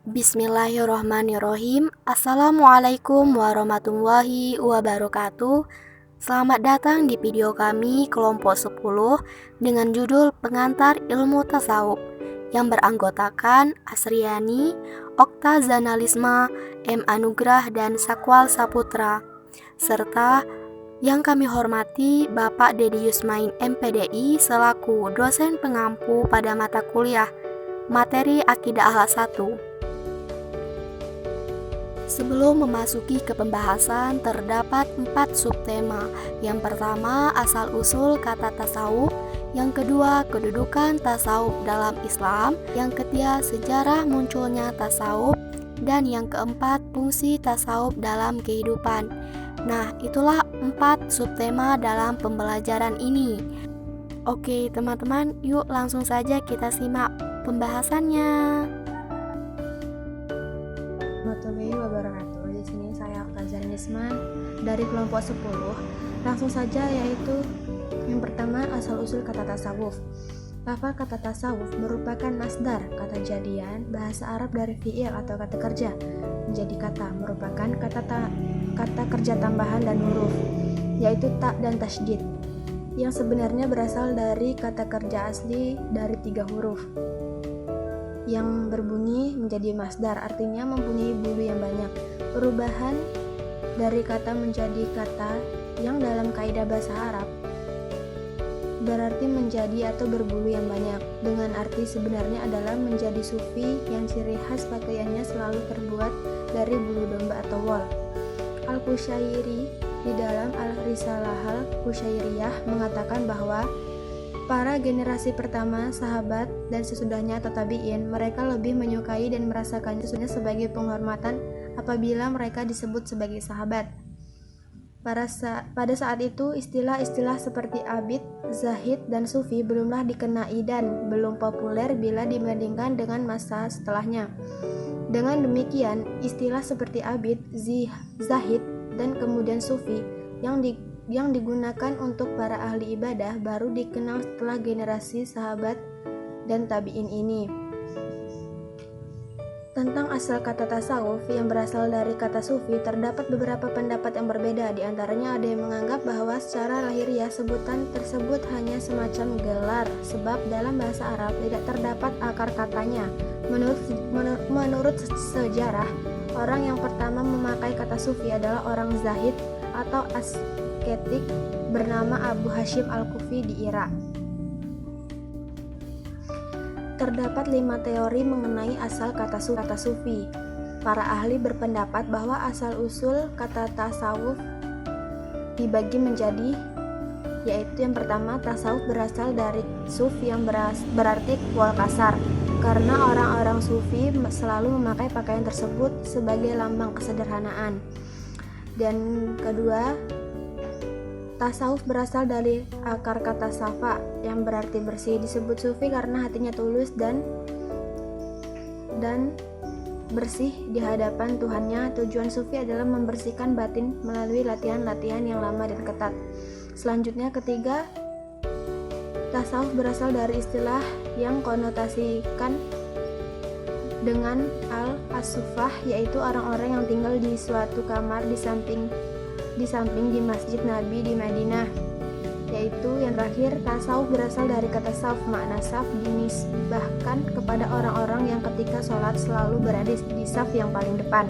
Bismillahirrohmanirrohim. Assalamualaikum warahmatullahi wabarakatuh. Selamat datang di video kami kelompok 10 dengan judul Pengantar Ilmu Tasawuf yang beranggotakan Asriani, Okta Zanalisma, M. Anugrah, dan Sakwal Saputra, serta yang kami hormati Bapak Dedi Yusmain MPDI selaku dosen pengampu pada mata kuliah materi Akidah Ahla 1. Sebelum memasuki ke pembahasan, terdapat 4 subtema. Yang pertama, asal-usul kata tasawuf. Yang kedua, kedudukan tasawuf dalam Islam. Yang ketiga, sejarah munculnya tasawuf. Dan yang keempat, fungsi tasawuf dalam kehidupan. Nah, itulah 4 subtema dalam pembelajaran ini. Oke, teman-teman, yuk langsung saja kita simak pembahasannya. Warahmatullahi wabarakatuh. Di sini saya Okta Zanalisma dari kelompok 10. Langsung saja, yaitu yang pertama, asal-usul kata tasawuf. Lafal kata tasawuf merupakan masdar, kata jadian bahasa Arab dari fi'il atau kata kerja menjadi kata, merupakan kata kerja tambahan dan huruf, yaitu ta dan tasydid, yang sebenarnya berasal dari kata kerja asli dari 3 huruf yang berbunyi menjadi masdar, artinya mempunyai bulu yang banyak. Perubahan dari kata menjadi kata yang dalam kaidah bahasa Arab berarti menjadi atau berbulu yang banyak, dengan arti sebenarnya adalah menjadi sufi yang ciri khas pakaiannya selalu terbuat dari bulu domba atau wol. Al-Qushairi di dalam Al-Risalah Al-Qushairiyah mengatakan bahwa para generasi pertama, sahabat, dan sesudahnya atau tabi'in, mereka lebih menyukai dan merasakan itu sebagai penghormatan apabila mereka disebut sebagai sahabat. Pada saat itu, istilah-istilah seperti abid, zahid, dan sufi belumlah dikenai dan belum populer bila dibandingkan dengan masa setelahnya. Dengan demikian, istilah seperti abid, zahid, dan kemudian sufi yang digunakan untuk para ahli ibadah baru dikenal setelah generasi sahabat dan tabi'in ini. Tentang asal kata tasawuf yang berasal dari kata sufi, terdapat beberapa pendapat yang berbeda. Di antaranya ada yang menganggap bahwa secara lahiriah sebutan tersebut hanya semacam gelar, sebab dalam bahasa Arab tidak terdapat akar katanya. Menurut sejarah, orang yang pertama memakai kata sufi adalah orang zahid atau asketik bernama Abu Hashim Al-Kufi di Irak. Terdapat 5 teori mengenai asal kata sufi. Para ahli berpendapat bahwa asal-usul kata tasawuf dibagi menjadi, yaitu yang pertama, tasawuf berasal dari suf yang berarti wol kasar, karena orang-orang sufi selalu memakai pakaian tersebut sebagai lambang kesederhanaan. Dan kedua, tasawuf berasal dari akar kata safa yang berarti bersih. Disebut sufi karena hatinya tulus dan bersih di hadapan Tuhannya. Tujuan sufi adalah membersihkan batin melalui latihan-latihan yang lama dan ketat. Selanjutnya, ketiga, tasawuf berasal dari istilah yang konotasikan dengan al-asufah, yaitu orang-orang yang tinggal di suatu kamar di samping di Masjid Nabi di Madinah. Yaitu yang terakhir, tasawuf berasal dari kata saf, makna saf dinisbahkan kepada orang-orang yang ketika sholat selalu berada di saf yang paling depan.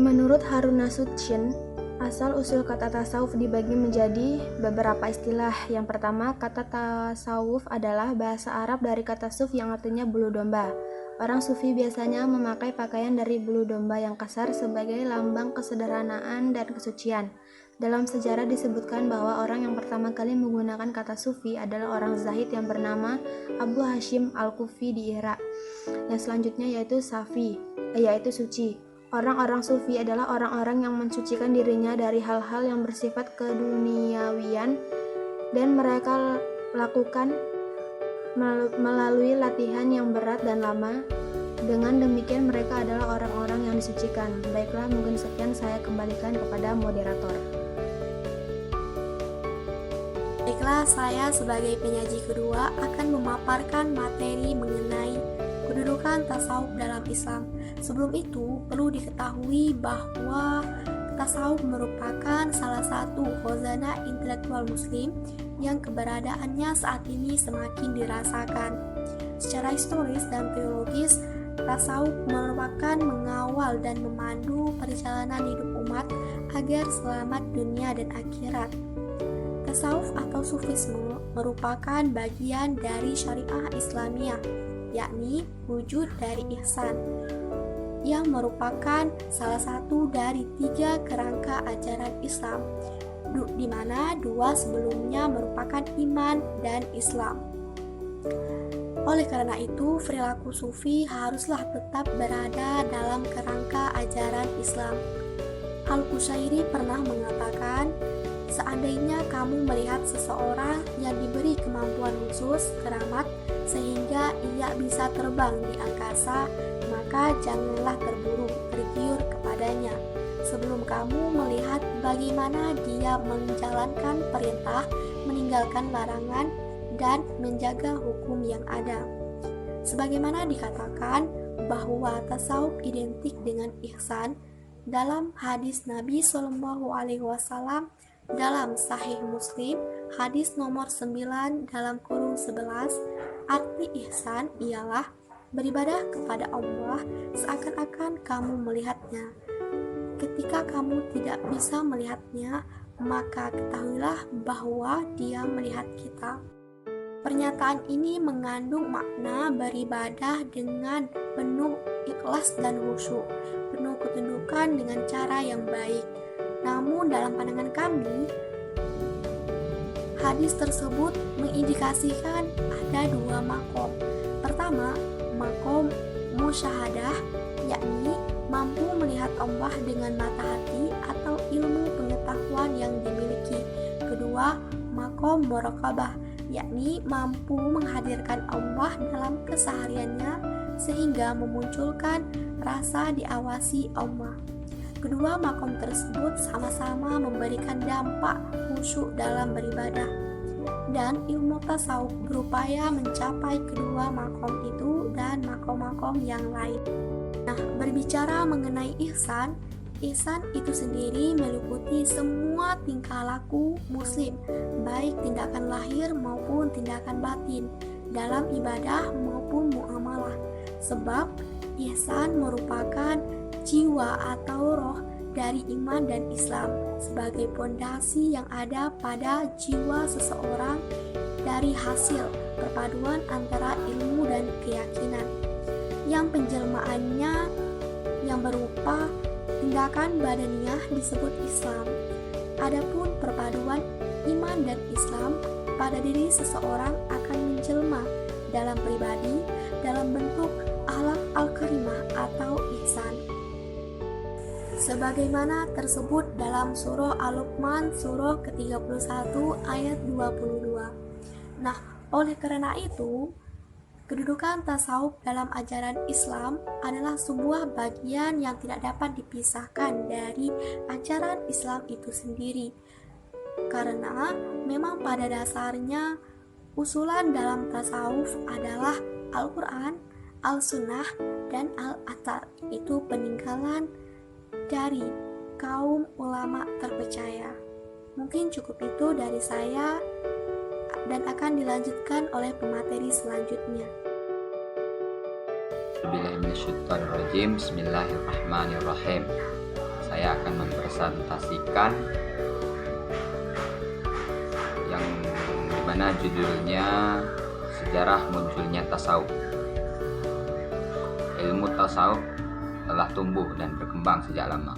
Menurut Harun Nasution, asal usul kata tasawuf dibagi menjadi beberapa istilah. Yang pertama, kata tasawuf adalah bahasa Arab dari kata suf yang artinya bulu domba. Orang sufi biasanya memakai pakaian dari bulu domba yang kasar sebagai lambang kesederhanaan dan kesucian. Dalam sejarah disebutkan bahwa orang yang pertama kali menggunakan kata sufi adalah orang zahid yang bernama Abu Hashim Al-Kufi di Irak. Yang selanjutnya yaitu suci. Orang-orang sufi adalah orang-orang yang mensucikan dirinya dari hal-hal yang bersifat keduniawian dan mereka lakukan melalui latihan yang berat dan lama. Dengan demikian mereka adalah orang-orang yang disucikan. Baiklah, mungkin sekian, saya kembalikan kepada moderator. Baiklah, saya sebagai penyaji kedua akan memaparkan materi mengenai kedudukan kedudukan tasawuf dalam Islam. Sebelum itu, perlu diketahui bahwa tasawuf merupakan salah satu khazanah intelektual muslim yang keberadaannya saat ini semakin dirasakan. Secara historis dan teologis, tasawuf merupakan mengawal dan memandu perjalanan hidup umat agar selamat dunia dan akhirat. Tasawuf atau sufisme merupakan bagian dari syariah Islamiyah, yakni wujud dari ihsan, yang merupakan salah satu dari 3 kerangka ajaran Islam, di mana 2 sebelumnya merupakan iman dan Islam. Oleh karena itu, perilaku sufi haruslah tetap berada dalam kerangka ajaran Islam. Al-Qusairi pernah mengatakan, seandainya kamu melihat seseorang yang diberi kemampuan khusus, keramat, sehingga ia bisa terbang di angkasa, maka janganlah terburu tergiur kepadanya, sebelum kamu melihat bagaimana dia menjalankan perintah, meninggalkan larangan, dan menjaga hukum yang ada. Sebagaimana dikatakan bahwa tasawuf identik dengan ihsan dalam hadis Nabi Shallallahu Alaihi Wasallam dalam Sahih Muslim, hadis nomor 9 dalam kurung 11, arti ihsan ialah beribadah kepada Allah seakan-akan kamu melihatnya. Ketika kamu tidak bisa melihatnya, maka ketahuilah bahwa Dia melihat kita. Pernyataan ini mengandung makna beribadah dengan penuh ikhlas dan khusyuk, penuh ketundukan dengan cara yang baik. Namun dalam pandangan kami, hadis tersebut mengindikasikan ada 2 makom. Pertama, makom musyahadah, yakni mampu melihat Allah dengan mata hati atau ilmu pengetahuan yang dimiliki. Kedua, makom muraqabah, yakni mampu menghadirkan Allah dalam kesehariannya sehingga memunculkan rasa diawasi Allah. Kedua makom tersebut sama-sama memberikan dampak khusyuk dalam beribadah, dan ilmu tasawuf berupaya mencapai kedua makom itu dan makom-makom yang lain. Nah, berbicara mengenai ihsan, ihsan itu sendiri meliputi semua tingkah laku muslim, baik tindakan lahir maupun tindakan batin, dalam ibadah maupun muamalah. Sebab ihsan merupakan jiwa atau roh dari iman dan Islam sebagai pondasi yang ada pada jiwa seseorang dari hasil perpaduan antara ilmu dan keyakinan, yang penjelmaannya yang berupa tindakan badaniyah disebut Islam. Adapun perpaduan iman dan Islam pada diri seseorang akan menjelma dalam pribadi dalam bentuk akhlak al-karimah atau ihsan. Sebagaimana tersebut dalam surah Al-Luqman surah ke-31 ayat 22. Nah, oleh karena itu, kedudukan tasawuf dalam ajaran Islam adalah sebuah bagian yang tidak dapat dipisahkan dari ajaran Islam itu sendiri. Karena memang pada dasarnya usulan dalam tasawuf adalah Al-Quran, Al-Sunnah, dan Al-Athar. Itu peninggalan dari kaum ulama terpercaya. Mungkin cukup itu dari saya dan akan dilanjutkan oleh pemateri selanjutnya. Bismillahirrahmanirrahim. Saya akan mempresentasikan yang dimana judulnya Sejarah Munculnya Tasawuf. Ilmu tasawuf telah tumbuh dan berkembang sejak lama,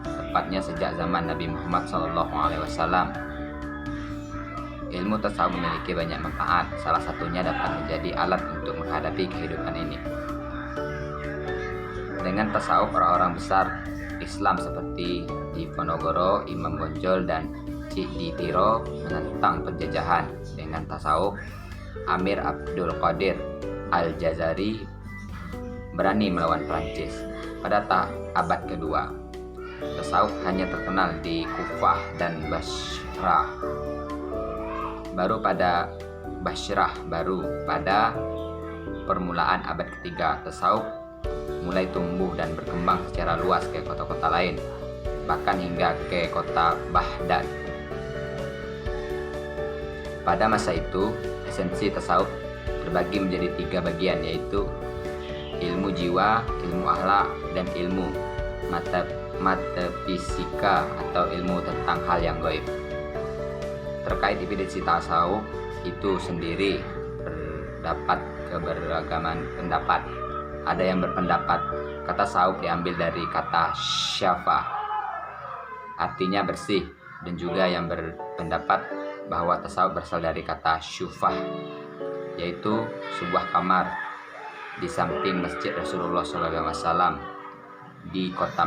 tepatnya sejak zaman Nabi Muhammad SAW. Ilmu tasawuf memiliki banyak manfaat, salah satunya dapat menjadi alat untuk menghadapi kehidupan ini. Dengan tasawuf, orang-orang besar Islam seperti Diponegoro, Imam Bonjol, dan Cik Ditiro menentang penjajahan. Dengan tasawuf, Amir Abdul Qadir Al-Jazari berani melawan Prancis pada abad kedua. Tasawuf hanya terkenal di Kufah dan Basrah. Baru pada permulaan abad ketiga, tasawuf mulai tumbuh dan berkembang secara luas ke kota-kota lain, bahkan hingga ke kota Baghdad. Pada masa itu, esensi tasawuf terbagi menjadi 3 bagian, yaitu ilmu jiwa, ilmu akhlak, dan ilmu metafisika atau ilmu tentang hal yang gaib. Terkait definisi tasawuf itu sendiri terdapat keberagaman pendapat. Ada yang berpendapat kata tasawuf diambil dari kata syafa, artinya bersih, dan juga yang berpendapat bahwa tasawuf berasal dari kata syufah, yaitu sebuah kamar di samping masjid Rasulullah SAW di kota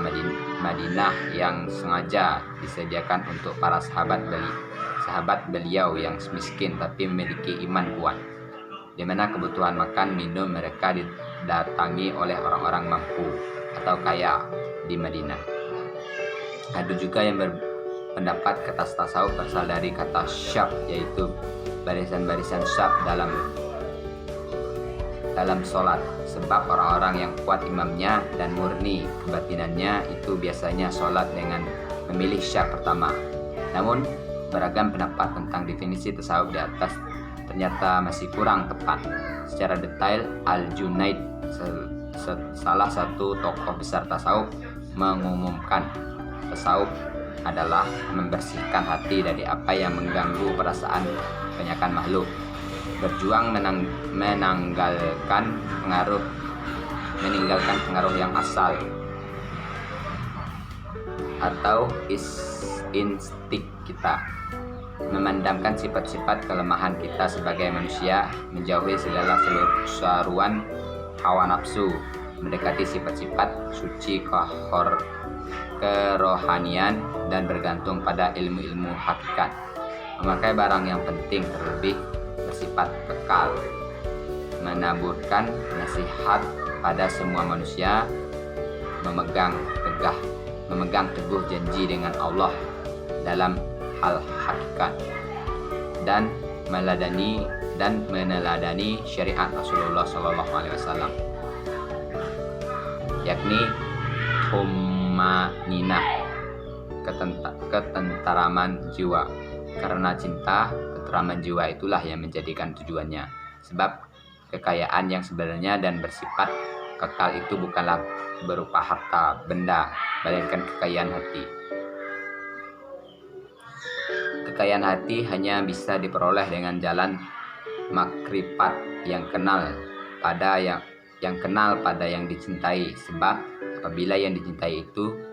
Madinah yang sengaja disediakan untuk para sahabat beliau yang miskin tapi memiliki iman kuat, di mana kebutuhan makan minum mereka didatangi oleh orang-orang mampu atau kaya di Madinah. Ada juga yang berpendapat kata tasawuf berasal dari kata syab, yaitu barisan-barisan syab dalam sholat, sebab orang-orang yang kuat imamnya dan murni kebatinannya itu biasanya sholat dengan memilih syab pertama. Namun beragam pendapat tentang definisi tasawuf di atas ternyata masih kurang tepat. Secara detail, Al-Junaid, salah satu tokoh besar tasawuf, mengumumkan tasawuf adalah membersihkan hati dari apa yang mengganggu perasaan kebanyakan makhluk, berjuang meninggalkan pengaruh yang asal atau instik kita, memandamkan sifat-sifat kelemahan kita sebagai manusia, menjauhi segala seruan hawa nafsu, mendekati sifat-sifat suci kerohanian, dan bergantung pada ilmu-ilmu hakikat, memakai barang yang penting terlebih bersifat kekal, menaburkan nasihat pada semua manusia, memegang teguh janji dengan Allah dalam hal hakikat, dan meneladani syariat Rasulullah SAW, yakni tumaninah, ketenteraman jiwa. Karena cinta, ketenteraman jiwa itulah yang menjadikan tujuannya. Sebab kekayaan yang sebenarnya dan bersifat kekal itu bukanlah berupa harta benda, melainkan kekayaan hati. Kekayaan hati hanya bisa diperoleh dengan jalan makrifat yang kenal pada yang dicintai. Sebab apabila yang dicintai itu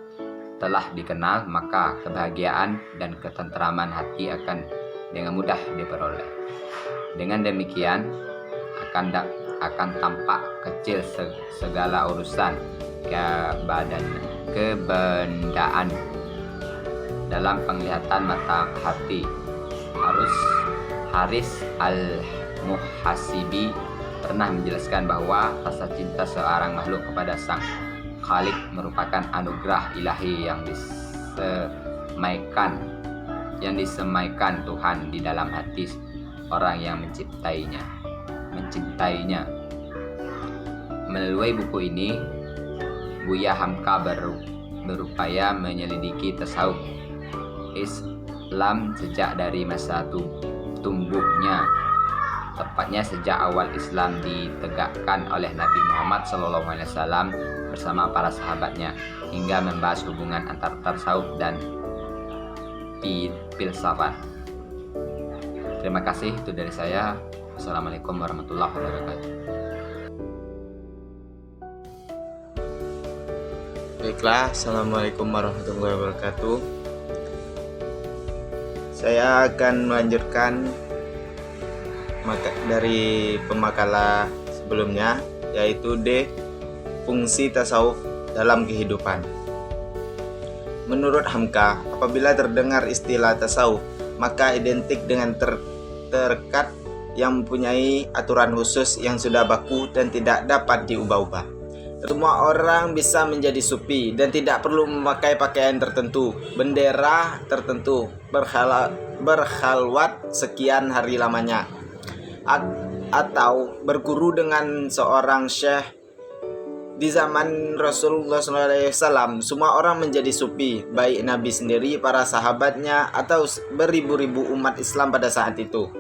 telah dikenal, maka kebahagiaan dan ketenteraman hati akan dengan mudah diperoleh. Dengan demikian akan tampak kecil segala urusan kebendaan dalam penglihatan mata hati. Haris Al-Muhasibi pernah menjelaskan bahwa rasa cinta seorang makhluk kepada sang Khalik merupakan anugerah ilahi yang disemaikan Tuhan di dalam hati orang yang mencintainya. Melalui buku ini, Buya Hamka berupaya menyelidiki tasawuf Islam sejak dari masa tumbuhnya, tepatnya sejak awal Islam ditegakkan oleh Nabi Muhammad SAW bersama para sahabatnya, hingga membahas hubungan antara tasawuf dan filsafat. Terima kasih, itu dari saya. Assalamualaikum warahmatullahi wabarakatuh. Baiklah, Assalamualaikum warahmatullahi wabarakatuh. Saya akan melanjutkan dari pemakalah sebelumnya, yaitu D. Fungsi tasawuf dalam kehidupan. Menurut Hamka, apabila terdengar istilah tasawuf, maka identik dengan terdekat yang mempunyai aturan khusus yang sudah baku dan tidak dapat diubah-ubah. Semua orang bisa menjadi sufi dan tidak perlu memakai pakaian tertentu, bendera tertentu, berkhalwat sekian hari lamanya, atau berguru dengan seorang syekh. Di zaman Rasulullah SAW, semua orang menjadi sufi, baik Nabi sendiri, para sahabatnya, atau beribu-ribu umat Islam pada saat itu.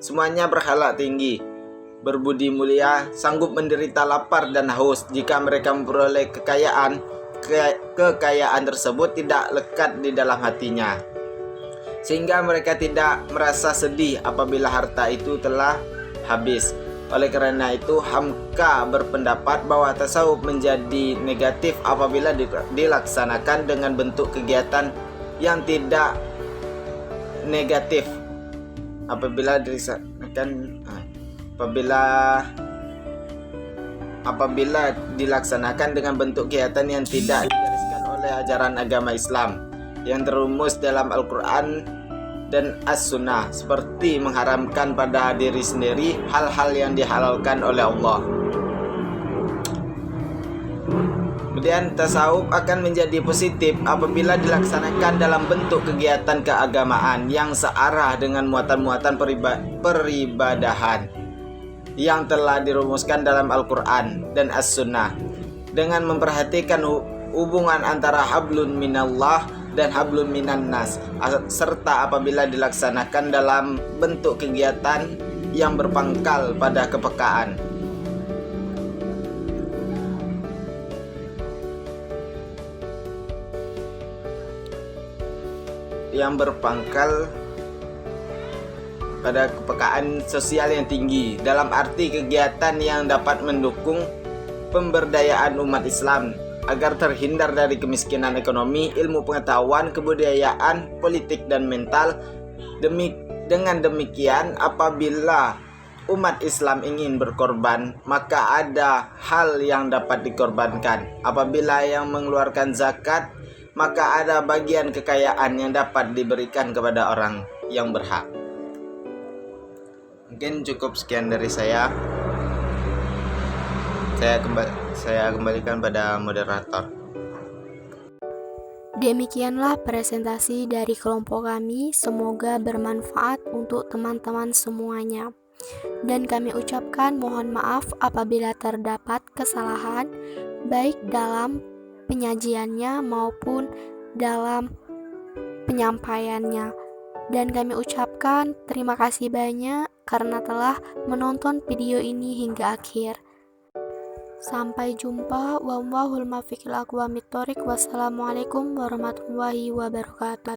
Semuanya berakhlak tinggi, berbudi mulia, sanggup menderita lapar dan haus jika mereka memperoleh kekayaan. Kekayaan tersebut tidak lekat di dalam hatinya, sehingga mereka tidak merasa sedih apabila harta itu telah habis. Oleh karena itu, Hamka berpendapat bahwa tasawuf menjadi negatif apabila dilaksanakan dengan bentuk kegiatan yang tidak negatif. Apabila dilaksanakan dengan bentuk kegiatan yang tidak digariskan oleh ajaran agama Islam yang terumus dalam Al-Quran dan As-Sunnah, seperti mengharamkan pada diri sendiri hal-hal yang dihalalkan oleh Allah. Kemudian tasawuf akan menjadi positif apabila dilaksanakan dalam bentuk kegiatan keagamaan yang searah dengan muatan-muatan peribadahan yang telah dirumuskan dalam Al-Quran dan As-Sunnah, dengan memperhatikan hubungan antara hablun minallah dan hablum minan nas, serta apabila dilaksanakan dalam bentuk kegiatan yang berpangkal pada kepekaan. Yang berpangkal pada kepekaan sosial yang tinggi, dalam arti kegiatan yang dapat mendukung pemberdayaan umat Islam agar terhindar dari kemiskinan ekonomi, ilmu pengetahuan, kebudayaan, politik, dan mental. Dengan demikian, apabila umat Islam ingin berkorban, maka ada hal yang dapat dikorbankan. Apabila yang mengeluarkan zakat, maka ada bagian kekayaan yang dapat diberikan kepada orang yang berhak. Mungkin cukup sekian dari saya. Saya kembalikan pada moderator. Demikianlah presentasi dari kelompok kami, semoga bermanfaat untuk teman-teman semuanya. Dan kami ucapkan mohon maaf apabila terdapat kesalahan, baik dalam penyajiannya maupun dalam penyampaiannya. Dan kami ucapkan terima kasih banyak karena telah menonton video ini hingga akhir. Sampai jumpa. Wallahul muwaffiq ila aqwamit thoriq. Wassalamualaikum warahmatullahi wabarakatuh.